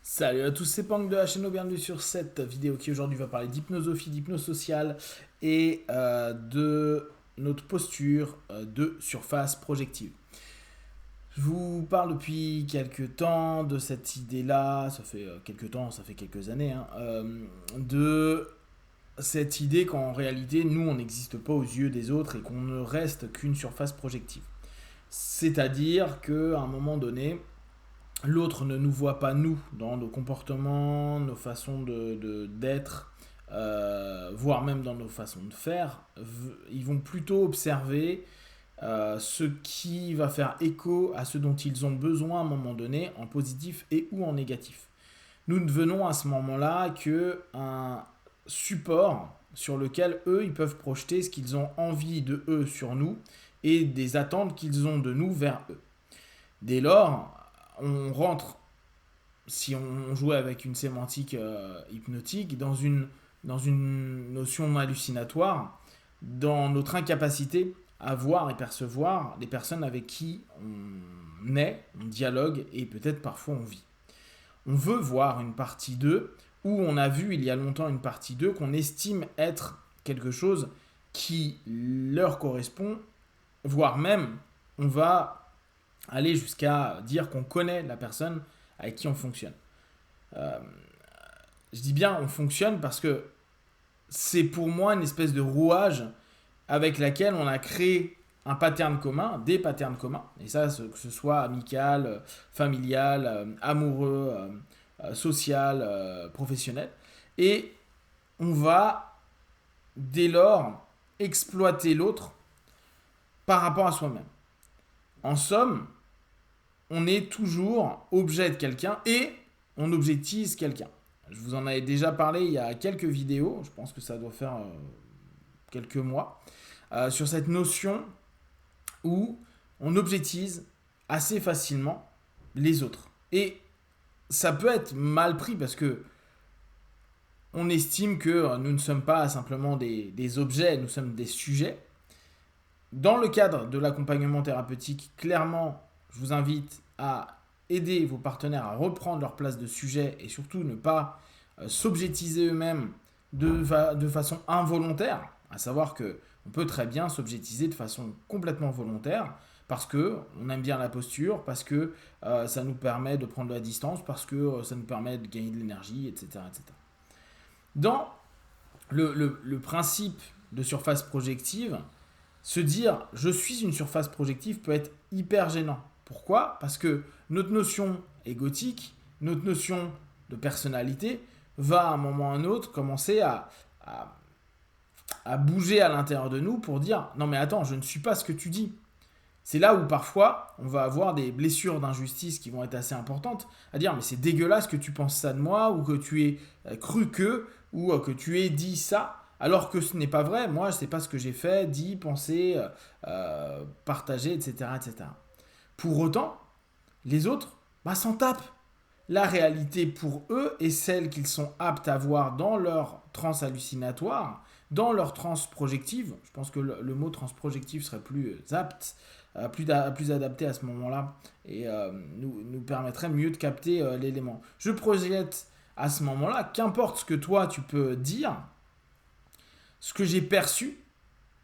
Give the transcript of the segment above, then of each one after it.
Salut à tous, c'est Pank de la chaîne, bienvenue sur cette vidéo qui aujourd'hui va parler d'hypnosophie, d'hypnose sociale et de notre posture de surface projective. Je vous parle depuis quelques temps de cette idée-là, ça fait quelques temps, ça fait quelques années, de cette idée qu'en réalité, nous, on n'existe pas aux yeux des autres et qu'on ne reste qu'une surface projective. C'est-à-dire qu'à un moment donné, l'autre ne nous voit pas nous dans nos comportements, nos façons d'être, voire même dans nos façons de faire. Ils vont plutôt observer ce qui va faire écho à ce dont ils ont besoin à un moment donné, en positif et ou en négatif. Nous ne devenons à ce moment-là que un support sur lequel eux, ils peuvent projeter ce qu'ils ont envie de eux sur nous et des attentes qu'ils ont de nous vers eux. Dès lors, on rentre, si on jouait avec une sémantique hypnotique, dans une notion hallucinatoire, dans notre incapacité à voir et percevoir les personnes avec qui on est, on dialogue et peut-être parfois on vit. On veut voir une partie d'eux, où on a vu il y a longtemps une partie d'eux qu'on estime être quelque chose qui leur correspond, voire même on va aller jusqu'à dire qu'on connaît la personne avec qui on fonctionne. Euh, je dis bien on fonctionne parce que c'est pour moi une espèce de rouage avec laquelle on a créé un pattern commun, des patterns communs, et ça, que ce soit amical, familial, amoureux, social, professionnel, et on va dès lors exploiter l'autre par rapport à soi-même. En somme, on est toujours objet de quelqu'un et on objectise quelqu'un. Je vous en avais déjà parlé il y a quelques vidéos, je pense que ça doit faire quelques mois, sur cette notion où on objectise assez facilement les autres. Et ça peut être mal pris parce que on estime que nous ne sommes pas simplement des objets, nous sommes des sujets. Dans le cadre de l'accompagnement thérapeutique, clairement, je vous invite à aider vos partenaires à reprendre leur place de sujet et surtout ne pas s'objectiver eux-mêmes de façon involontaire, à savoir que on peut très bien s'objectiver de façon complètement volontaire parce que on aime bien la posture, parce que ça nous permet de prendre de la distance, parce que ça nous permet de gagner de l'énergie, etc., etc. Dans le principe de surface projective, se dire je suis une surface projective peut être hyper gênant. Pourquoi ? Parce que notre notion égotique, notre notion de personnalité va à un moment ou à un autre commencer à bouger à l'intérieur de nous pour dire non mais attends, je ne suis pas ce que tu dis. C'est là où parfois on va avoir des blessures d'injustice qui vont être assez importantes, à dire mais c'est dégueulasse que tu penses ça de moi, ou que tu aies cru que, ou que tu aies dit ça, alors que ce n'est pas vrai, moi je sais pas ce que j'ai fait, dit, pensé, partagé, etc., etc. Pour autant, les autres s'en tapent. La réalité pour eux est celle qu'ils sont aptes à voir dans leur transe hallucinatoire, dans leur transe projective. Je pense que le mot transe projective serait plus apte, plus adapté à ce moment-là et nous permettrait mieux de capter l'élément. Je projette à ce moment-là, qu'importe ce que toi tu peux dire, ce que j'ai perçu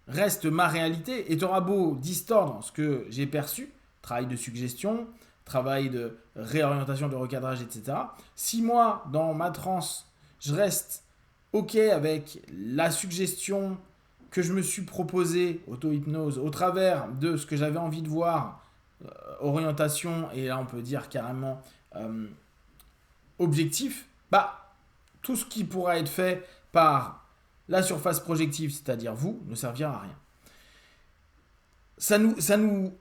reste ma réalité et tu auras beau distordre ce que j'ai perçu, travail de suggestion, travail de réorientation, de recadrage, etc. Si moi, dans ma transe, je reste OK avec la suggestion que je me suis proposée, auto-hypnose, au travers de ce que j'avais envie de voir, orientation, et là on peut dire carrément objectif, tout ce qui pourra être fait par la surface projective, c'est-à-dire vous, ne servira à rien. Ça nous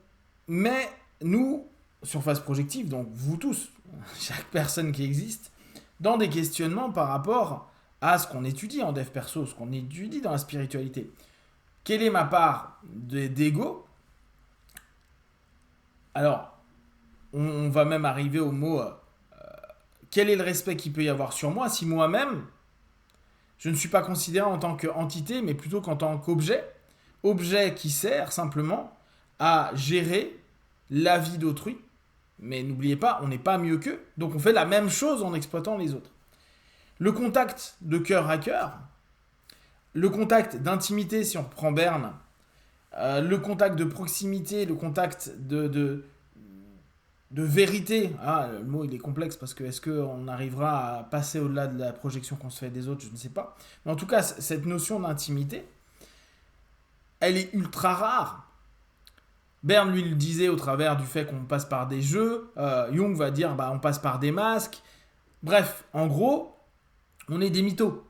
met, nous, surface projective, donc vous tous, chaque personne qui existe, dans des questionnements par rapport à ce qu'on étudie en dev perso, ce qu'on étudie dans la spiritualité. Quelle est ma part d'ego ? Alors, on va même arriver au mot quel est le respect qu'il peut y avoir sur moi si moi-même, je ne suis pas considéré en tant qu'entité, mais plutôt qu'en tant qu'objet, objet qui sert simplement à gérer la vie d'autrui, Mais n'oubliez pas, on n'est pas mieux qu'eux. Donc on fait la même chose en exploitant les autres. Le contact de cœur à cœur, le contact d'intimité, si on reprend Berne, le contact de proximité, le contact de vérité. Le mot il est complexe parce que est-ce qu'on arrivera à passer au-delà de la projection qu'on se fait des autres, je ne sais pas. Mais en tout cas, cette notion d'intimité, elle est ultra rare. Berne, lui, le disait au travers du fait qu'on passe par des jeux. Jung va dire on passe par des masques. Bref, en gros, on est des mythos.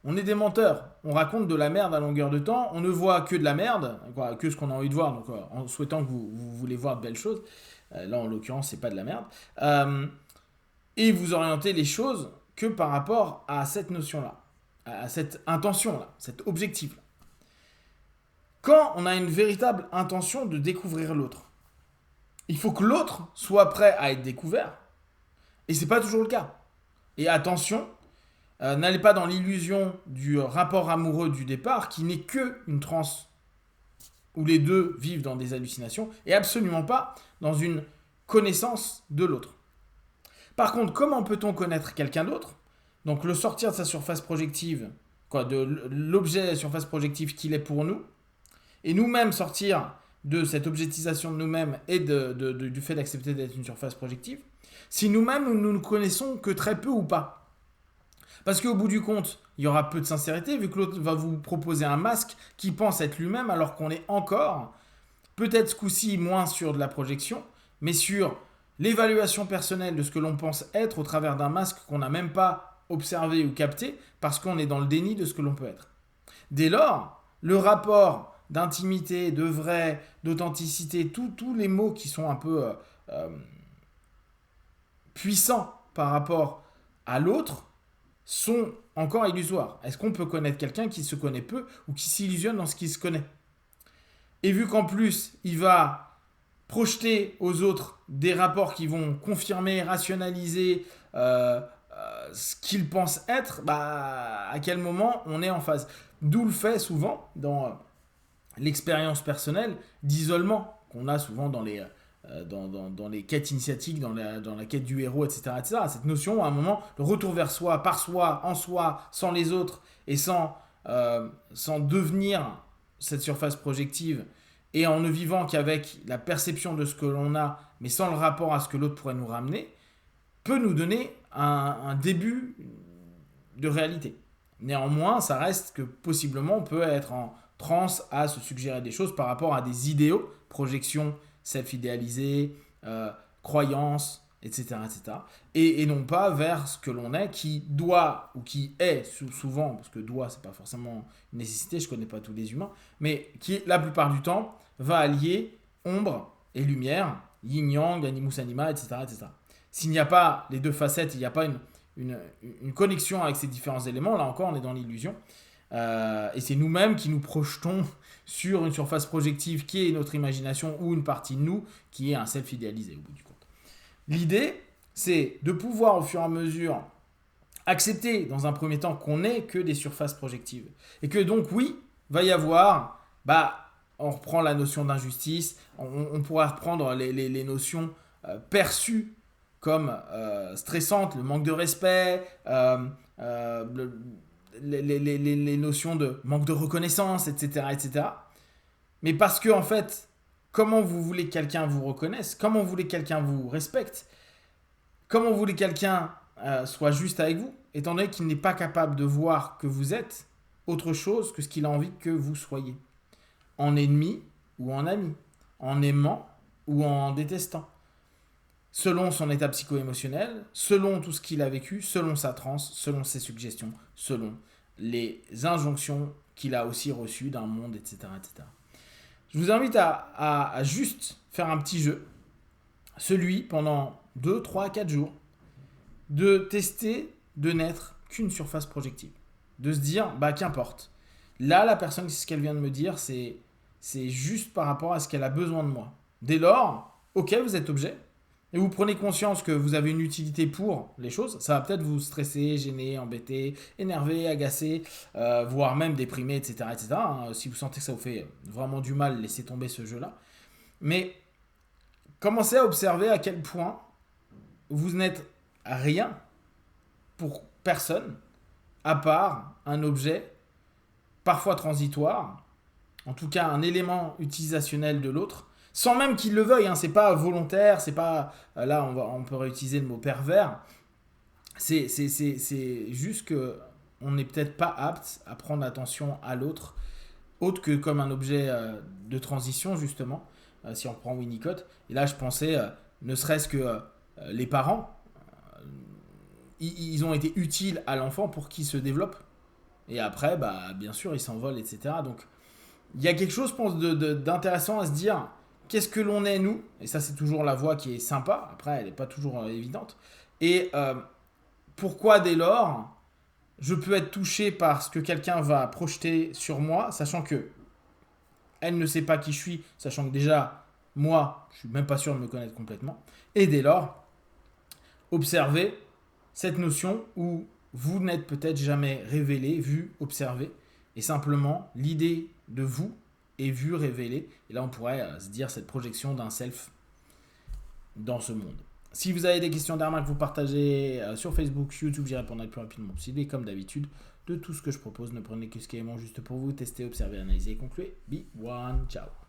On est des menteurs. On raconte de la merde à longueur de temps. On ne voit que de la merde, que ce qu'on a envie de voir, donc en souhaitant que vous voulez voir de belles choses. Là, en l'occurrence, c'est pas de la merde. Et vous orientez les choses que par rapport à cette notion-là, à cette intention-là, cet objectif-là. Quand on a une véritable intention de découvrir l'autre, il faut que l'autre soit prêt à être découvert. Et c'est pas toujours le cas. Et attention, n'allez pas dans l'illusion du rapport amoureux du départ, qui n'est que une transe où les deux vivent dans des hallucinations, et absolument pas dans une connaissance de l'autre. Par contre, comment peut-on connaître quelqu'un d'autre ? Donc le sortir de sa surface projective, de l'objet de la surface projective qu'il est pour nous, et nous-mêmes sortir de cette objetisation de nous-mêmes et du fait d'accepter d'être une surface projective, si nous-mêmes nous ne connaissons que très peu ou pas. Parce qu'au bout du compte, il y aura peu de sincérité, vu que l'autre va vous proposer un masque qui pense être lui-même, alors qu'on est encore, peut-être ce coup-ci moins sur de la projection, mais sur l'évaluation personnelle de ce que l'on pense être au travers d'un masque qu'on n'a même pas observé ou capté, parce qu'on est dans le déni de ce que l'on peut être. Dès lors, le rapport d'intimité, de vrai, d'authenticité, tous les mots qui sont un peu puissants par rapport à l'autre sont encore illusoires. Est-ce qu'on peut connaître quelqu'un qui se connaît peu ou qui s'illusionne dans ce qu'il se connaît ? Et vu qu'en plus, il va projeter aux autres des rapports qui vont confirmer, rationaliser ce qu'il pense être, à quel moment on est en phase ? D'où le fait souvent, dans l'expérience personnelle d'isolement qu'on a souvent dans les quêtes initiatiques, dans la quête du héros, etc., etc. Cette notion, à un moment, le retour vers soi, par soi, en soi, sans les autres, et sans devenir cette surface projective, et en ne vivant qu'avec la perception de ce que l'on a, mais sans le rapport à ce que l'autre pourrait nous ramener, peut nous donner un début de réalité. Néanmoins, ça reste que possiblement on peut être en transe à se suggérer des choses par rapport à des idéaux, projections self-idéalisées, croyances, etc. etc. Et non pas vers ce que l'on est, qui doit, ou qui est souvent, parce que doit, c'est pas forcément une nécessité, je connais pas tous les humains, mais qui, la plupart du temps, va allier ombre et lumière, yin-yang, animus anima, etc., etc. S'il n'y a pas les deux facettes, il n'y a pas une connexion avec ces différents éléments, là encore, on est dans l'illusion. Et c'est nous-mêmes qui nous projetons sur une surface projective qui est notre imagination ou une partie de nous qui est un self idéalisé au bout du compte. L'idée, c'est de pouvoir au fur et à mesure accepter dans un premier temps qu'on n'est que des surfaces projectives. Et que donc oui, va y avoir, on reprend la notion d'injustice, on pourra reprendre les notions perçues comme stressantes, le manque de respect, les notions de manque de reconnaissance, etc., etc. Mais parce que, en fait, comment vous voulez que quelqu'un vous reconnaisse, comment vous voulez que quelqu'un vous respecte, comment vous voulez que quelqu'un soit juste avec vous, étant donné qu'il n'est pas capable de voir que vous êtes autre chose que ce qu'il a envie que vous soyez. En ennemi ou en ami, en aimant ou en détestant. Selon son état psycho-émotionnel, selon tout ce qu'il a vécu, selon sa transe, selon ses suggestions, selon les injonctions qu'il a aussi reçues d'un monde, etc., etc. Je vous invite à juste faire un petit jeu, celui pendant 2, 3, 4 jours, de tester de n'être qu'une surface projective. De se dire, qu'importe. Là, la personne, ce qu'elle vient de me dire, c'est juste par rapport à ce qu'elle a besoin de moi. Dès lors, ok, vous êtes objet, et vous prenez conscience que vous avez une utilité pour les choses, ça va peut-être vous stresser, gêner, embêter, énerver, agacer, voire même déprimer, etc. etc. Si vous sentez que ça vous fait vraiment du mal, laissez tomber ce jeu-là. Mais commencez à observer à quel point vous n'êtes rien pour personne, à part un objet, parfois transitoire, en tout cas un élément utilisationnel de l'autre, sans même qu'il le veuille, hein, c'est pas volontaire, c'est pas... Là, on peut réutiliser le mot pervers. C'est juste que on n'est peut-être pas apte à prendre attention à l'autre, autre que comme un objet de transition, justement, si on prend Winnicott. Et là, je pensais, ne serait-ce que les parents, ils ont été utiles à l'enfant pour qu'il se développe. Et après, bah, bien sûr, il s'envole, etc. Donc, il y a quelque chose, je pense, d'intéressant à se dire, qu'est-ce que l'on est, nous? Et ça, c'est toujours la voie qui est sympa. Après, elle n'est pas toujours évidente. Et pourquoi, dès lors, je peux être touché par ce que quelqu'un va projeter sur moi, sachant que elle ne sait pas qui je suis, sachant que déjà, moi, je suis même pas sûr de me connaître complètement. Et dès lors, observez cette notion où vous n'êtes peut-être jamais révélé, vu, observé, et simplement l'idée de vous est vue, révélée. Et là, on pourrait se dire cette projection d'un self dans ce monde. Si vous avez des questions d'armes que vous partagez sur Facebook, YouTube, j'y répondrai le plus rapidement possible. Et comme d'habitude, de tout ce que je propose, ne prenez que ce qui est bon juste pour vous. Testez, observez, analysez et concluez. Be one, ciao.